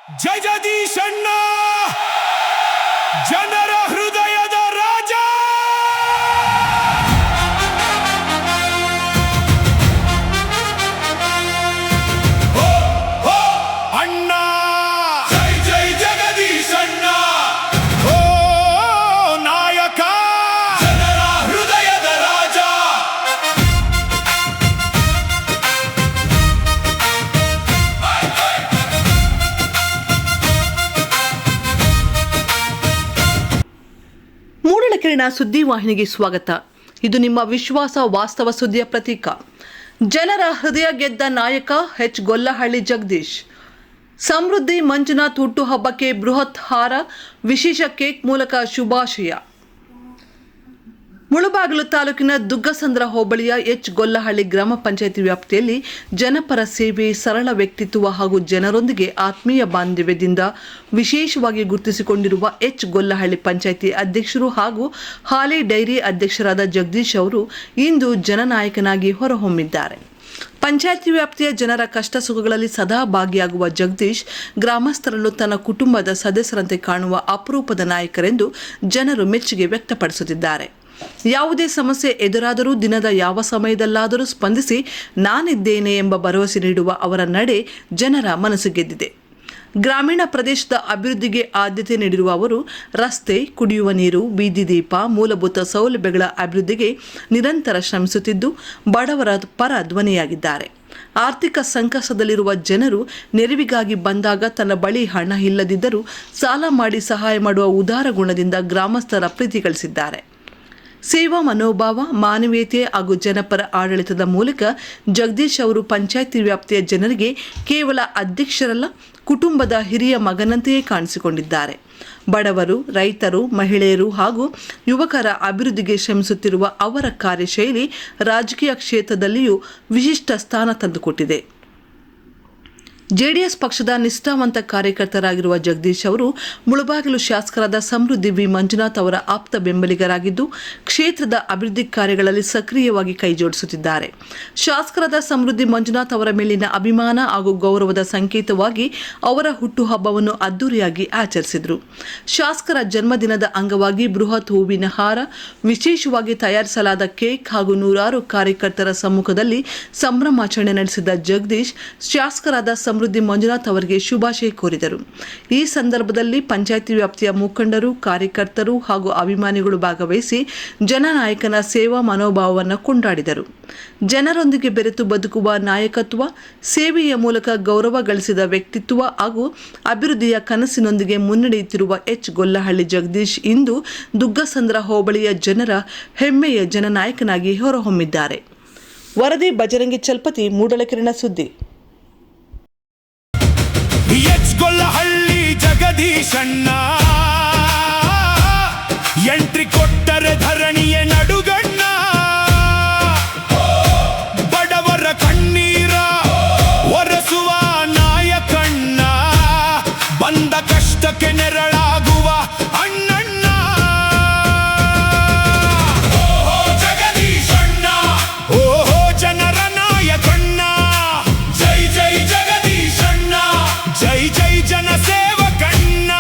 ಜಗದೀಶಣ್ಣ ಜನರ ಹೃದಯದ ರಾಜ. ಅಣ್ಣ ಜೈ ಜೈ ಜಗದೀಶಣ್ಣ. ಓ ನಾಯಕ ಜನರ ಹೃದಯದ ರಾಜ. ಮೂಡಲಕೆರೆನ ಸುದ್ದಿವಾಹಿನಿಗೆ ಸ್ವಾಗತ. ಇದು ನಿಮ್ಮ ವಿಶ್ವಾಸ ವಾಸ್ತವ ಸುದ್ದಿಯ ಪ್ರತೀಕ. ಜನರ ಹೃದಯ ಗೆದ್ದ ನಾಯಕ ಎಚ್ ಗೊಲ್ಲಹಳ್ಳಿ ಜಗದೀಶ್. ಸಮೃದ್ಧಿ ಮಂಜುನಾಥ್ ಹುಟ್ಟುಹಬ್ಬಕ್ಕೆ ಬೃಹತ್ ಹಾರ, ವಿಶೇಷ ಕೇಕ್ ಮೂಲಕ ಶುಭಾಶಯ. ಮುಳಬಾಗಿಲು ತಾಲೂಕಿನ ದುಗ್ಗಸಂದ್ರ ಹೋಬಳಿಯ ಎಚ್ ಗೊಲ್ಲಹಳ್ಳಿ ಗ್ರಾಮ ಪಂಚಾಯಿತಿ ವ್ಯಾಪ್ತಿಯಲ್ಲಿ ಜನಪರ ಸೇವೆ, ಸರಳ ವ್ಯಕ್ತಿತ್ವ ಹಾಗೂ ಜನರೊಂದಿಗೆ ಆತ್ಮೀಯ ಬಾಂಧವ್ಯದಿಂದ ವಿಶೇಷವಾಗಿ ಗುರುತಿಸಿಕೊಂಡಿರುವ ಎಚ್ ಗೊಲ್ಲಹಳ್ಳಿ ಪಂಚಾಯಿತಿ ಅಧ್ಯಕ್ಷರು ಹಾಗೂ ಹಾಲಿ ಡೈರಿ ಅಧ್ಯಕ್ಷರಾದ ಜಗದೀಶ್ ಅವರು ಇಂದು ಜನನಾಯಕನಾಗಿ ಹೊರಹೊಮ್ಮಿದ್ದಾರೆ. ಪಂಚಾಯಿತಿ ವ್ಯಾಪ್ತಿಯ ಜನರ ಕಷ್ಟ ಸುಖಗಳಲ್ಲಿ ಸದಾ ಭಾಗಿಯಾಗುವ ಜಗದೀಶ್ ಗ್ರಾಮಸ್ಥರನ್ನು ತನ್ನ ಕುಟುಂಬದ ಸದಸ್ಯರಂತೆ ಕಾಣುವ ಅಪರೂಪದ ನಾಯಕರೆಂದು ಜನರು ಮೆಚ್ಚುಗೆ ವ್ಯಕ್ತಪಡಿಸುತ್ತಿದ್ದಾರೆ. ಯಾವುದೇ ಸಮಸ್ಯೆ ಎದುರಾದರೂ ದಿನದ ಯಾವ ಸಮಯದಲ್ಲಾದರೂ ಸ್ಪಂದಿಸಿ ನಾನಿದ್ದೇನೆ ಎಂಬ ಭರವಸೆ ನೀಡುವ ಅವರ ನಡೆ ಜನರ ಮನಸ್ಸು ಗೆದ್ದಿದೆ. ಗ್ರಾಮೀಣ ಪ್ರದೇಶದ ಅಭಿವೃದ್ಧಿಗೆ ಆದ್ಯತೆ ನೀಡಿರುವ ಅವರು ರಸ್ತೆ, ಕುಡಿಯುವ ನೀರು, ಬೀದಿ ದೀಪ, ಮೂಲಭೂತ ಸೌಲಭ್ಯಗಳ ಅಭಿವೃದ್ಧಿಗೆ ನಿರಂತರ ಶ್ರಮಿಸುತ್ತಿದ್ದು ಬಡವರ ಪರ ಧ್ವನಿಯಾಗಿದ್ದಾರೆ. ಆರ್ಥಿಕ ಸಂಕಷ್ಟದಲ್ಲಿರುವ ಜನರು ನೆರವಿಗಾಗಿ ಬಂದಾಗ ತನ್ನ ಬಳಿ ಹಣ ಇಲ್ಲದಿದ್ದರೂ ಸಾಲ ಮಾಡಿ ಸಹಾಯ ಮಾಡುವ ಉದಾರ ಗುಣದಿಂದ ಗ್ರಾಮಸ್ಥರ ಪ್ರೀತಿ ಗಳಿಸಿದ್ದಾರೆ. ಸೇವಾ ಮನೋಭಾವ, ಮಾನವೀಯತೆ ಹಾಗೂ ಜನಪರ ಆಡಳಿತದ ಮೂಲಕ ಜಗದೀಶ್ ಅವರು ಪಂಚಾಯಿತಿ ವ್ಯಾಪ್ತಿಯ ಜನರಿಗೆ ಕೇವಲ ಅಧ್ಯಕ್ಷರಲ್ಲ, ಕುಟುಂಬದ ಹಿರಿಯ ಮಗನಂತೆಯೇ ಕಾಣಿಸಿಕೊಂಡಿದ್ದಾರೆ. ಬಡವರು, ರೈತರು, ಮಹಿಳೆಯರು ಹಾಗೂ ಯುವಕರ ಅಭಿವೃದ್ಧಿಗೆ ಶ್ರಮಿಸುತ್ತಿರುವ ಅವರ ಕಾರ್ಯಶೈಲಿ ರಾಜಕೀಯ ಕ್ಷೇತ್ರದಲ್ಲಿಯೂ ವಿಶಿಷ್ಟ ಸ್ಥಾನ ತಂದುಕೊಟ್ಟಿದೆ. ಜೆಡಿಎಸ್ ಪಕ್ಷದ ನಿಷ್ಠಾವಂತ ಕಾರ್ಯಕರ್ತರಾಗಿರುವ ಜಗದೀಶ್ ಅವರು ಮುಳಬಾಗಿಲು ಶಾಸಕರಾದ ಸಮೃದ್ಧಿ ವಿ ಮಂಜುನಾಥ್ ಅವರ ಆಪ್ತ ಬೆಂಬಲಿಗರಾಗಿದ್ದು ಕ್ಷೇತ್ರದ ಅಭಿವೃದ್ಧಿ ಕಾರ್ಯಗಳಲ್ಲಿ ಸಕ್ರಿಯವಾಗಿ ಕೈಜೋಡಿಸುತ್ತಿದ್ದಾರೆ. ಶಾಸಕರಾದ ಸಮೃದ್ಧಿ ಮಂಜುನಾಥ್ ಅವರ ಮೇಲಿನ ಅಭಿಮಾನ ಹಾಗೂ ಗೌರವದ ಸಂಕೇತವಾಗಿ ಅವರ ಹುಟ್ಟುಹಬ್ಬವನ್ನು ಅದ್ದೂರಿಯಾಗಿ ಆಚರಿಸಿದರು. ಶಾಸಕರ ಜನ್ಮದಿನದ ಅಂಗವಾಗಿ ಬೃಹತ್ ಹೂವಿನ ಹಾರ, ವಿಶೇಷವಾಗಿ ತಯಾರಿಸಲಾದ ಕೇಕ್ ಹಾಗೂ ನೂರಾರು ಕಾರ್ಯಕರ್ತರ ಸಮ್ಮುಖದಲ್ಲಿ ಸಂಭ್ರಮಾಚರಣೆ ನಡೆಸಿದ ಜಗದೀಶ್ ಶಾಸಕರಾದ ಸಮೃದ್ಧಿ ಮಂಜುನಾಥ್ ಅವರಿಗೆ ಶುಭಾಶಯ ಕೋರಿದರು. ಈ ಸಂದರ್ಭದಲ್ಲಿ ಪಂಚಾಯಿತಿ ವ್ಯಾಪ್ತಿಯ ಮುಖಂಡರು, ಕಾರ್ಯಕರ್ತರು ಹಾಗೂ ಅಭಿಮಾನಿಗಳು ಭಾಗವಹಿಸಿ ಜನನಾಯಕನ ಸೇವಾ ಮನೋಭಾವವನ್ನು ಕೊಂಡಾಡಿದರು. ಜನರೊಂದಿಗೆ ಬೆರೆತು ಬದುಕುವ ನಾಯಕತ್ವ, ಸೇವೆಯ ಮೂಲಕ ಗೌರವ ಗಳಿಸಿದ ವ್ಯಕ್ತಿತ್ವ ಹಾಗೂ ಅಭಿವೃದ್ಧಿಯ ಕನಸಿನೊಂದಿಗೆ ಮುನ್ನಡೆಯುತ್ತಿರುವ ಎಚ್ ಗೊಲ್ಲಹಳ್ಳಿ ಜಗದೀಶ್ ಇಂದು ದುಗ್ಗಸಂದ್ರ ಹೋಬಳಿಯ ಜನರ ಹೆಮ್ಮೆಯ ಜನನಾಯಕನಾಗಿ ಹೊರಹೊಮ್ಮಿದ್ದಾರೆ. ವರದಿ ಬಜರಂಗಿ ಚಲ್ಪತಿ, ಮೂಡಲಕೆರೆನ ಸುದ್ದಿ. ಎಚ್ ಗೊಲ್ಲಹಳ್ಳಿ ಜಗದೀಶಣ್ಣ ಎಂಟ್ರಿ ಕೊಟ್ಟರೆ ಧರಣಿಯ ನಡುಗಣ್ಣ. ಬಡವರ ಕಣ್ಣೀರ ಒರೆಸುವ ನಾಯಕಣ್ಣ, ಬಂದ ಕಷ್ಟಕ್ಕೆ ನೆರಳಾಗುವ ಅಣ್ಣಣ್ಣ. ಓಹೋ ಜಗದೀಶಣ್ಣ, ಓಹೋ ಜನರ ನಾಯಕಣ್ಣ. ಜೈ ಜೈ ಜಗದೀಶಣ್ಣ, ಜೈ ಜೈ ಜನ ಸೇವಕಣ್ಣ.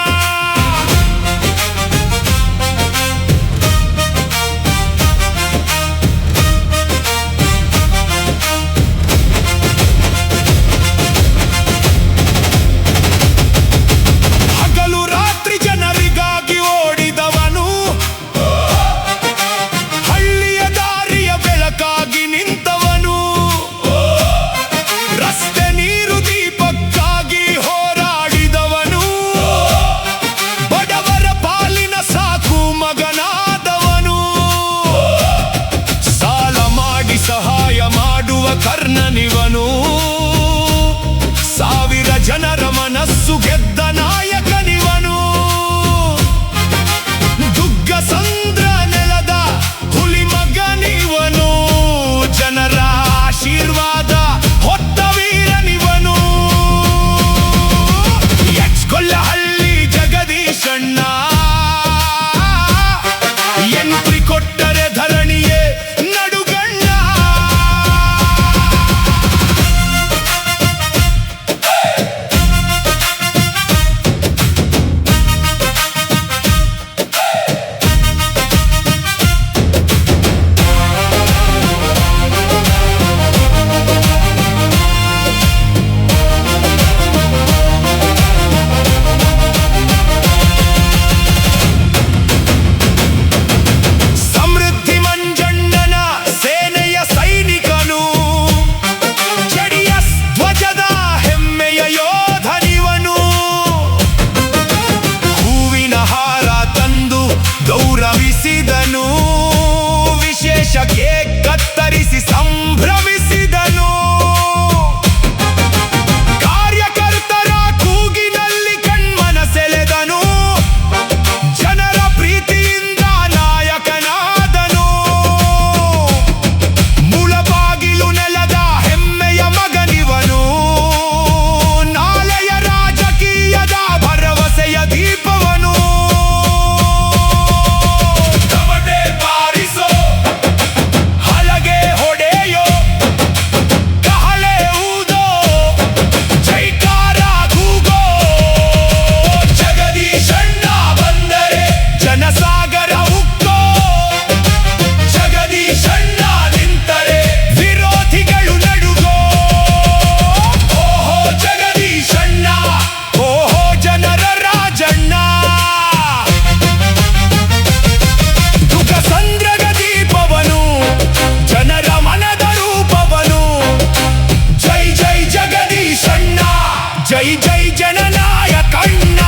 ಜೈ ಜೈ ಜನನಾಯಕಣ್ಣ.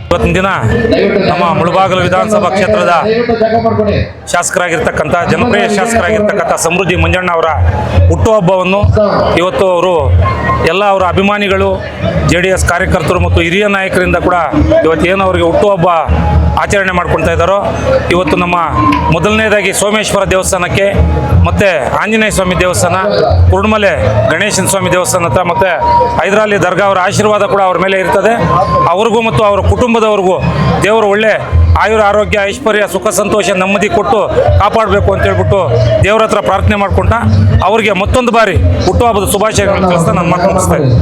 ಇವತ್ತಿನ ದಿನ ನಮ್ಮ ಮುಳಬಾಗಿಲು ವಿಧಾನಸಭಾ ಕ್ಷೇತ್ರದ ಶಾಸಕರಾಗಿರ್ತಕ್ಕಂಥ ಜನಪ್ರಿಯ ಶಾಸಕರಾಗಿರ್ತಕ್ಕಂಥ ಸಮೃದ್ಧಿ ಮಂಜಣ್ಣ ಅವರ ಹುಟ್ಟುಹಬ್ಬವನ್ನು ಇವತ್ತು ಅವರು ಎಲ್ಲ ಅವರ ಅಭಿಮಾನಿಗಳು JDS ಕಾರ್ಯಕರ್ತರು ಮತ್ತು ಹಿರಿಯ ನಾಯಕರಿಂದ ಕೂಡ ಇವತ್ತೇನು ಅವರಿಗೆ ಹುಟ್ಟುಹಬ್ಬ ಆಚರಣೆ ಮಾಡ್ಕೊಳ್ತಾ ಇದ್ದಾರೋ ಇವತ್ತು ನಮ್ಮ ಮೊದಲನೇದಾಗಿ ಸೋಮೇಶ್ವರ ದೇವಸ್ಥಾನಕ್ಕೆ ಮತ್ತು ಆಂಜನೇಯ ಸ್ವಾಮಿ ದೇವಸ್ಥಾನ, ಕುರುಡ್ಮಲೆ ಗಣೇಶನ ಸ್ವಾಮಿ ದೇವಸ್ಥಾನ ಹತ್ರ ಮತ್ತು ಹೈದರಾಲಿ ದರ್ಗಾ ಅವರ ಆಶೀರ್ವಾದ ಕೂಡ ಅವ್ರ ಮೇಲೆ ಇರ್ತದೆ. ಅವ್ರಿಗೂ ಮತ್ತು ಅವರ ಕುಟುಂಬದವ್ರಿಗೂ ದೇವರು ಒಳ್ಳೆ ಆಯುರ ಆರೋಗ್ಯ ಐಶ್ವರ್ಯ ಸುಖ ಸಂತೋಷ ನೆಮ್ಮದಿ ಕೊಟ್ಟು ಕಾಪಾಡಬೇಕು ಅಂತ ಹೇಳ್ಬಿಟ್ಟು ದೇವ್ರ ಹತ್ರ ಪ್ರಾರ್ಥನೆ ಮಾಡ್ಕೊಂಡ ಅವ್ರಿಗೆ ಮತ್ತೊಂದು ಬಾರಿ ಹುಟ್ಟುಹಬ್ಬದ ಶುಭಾಶಯಗಳನ್ನು ತಿಳಿಸ್ತಾ ನಾನು ಮಾತು ಮುಗಿಸ್ತಾ ಇದ್ದೀನಿ.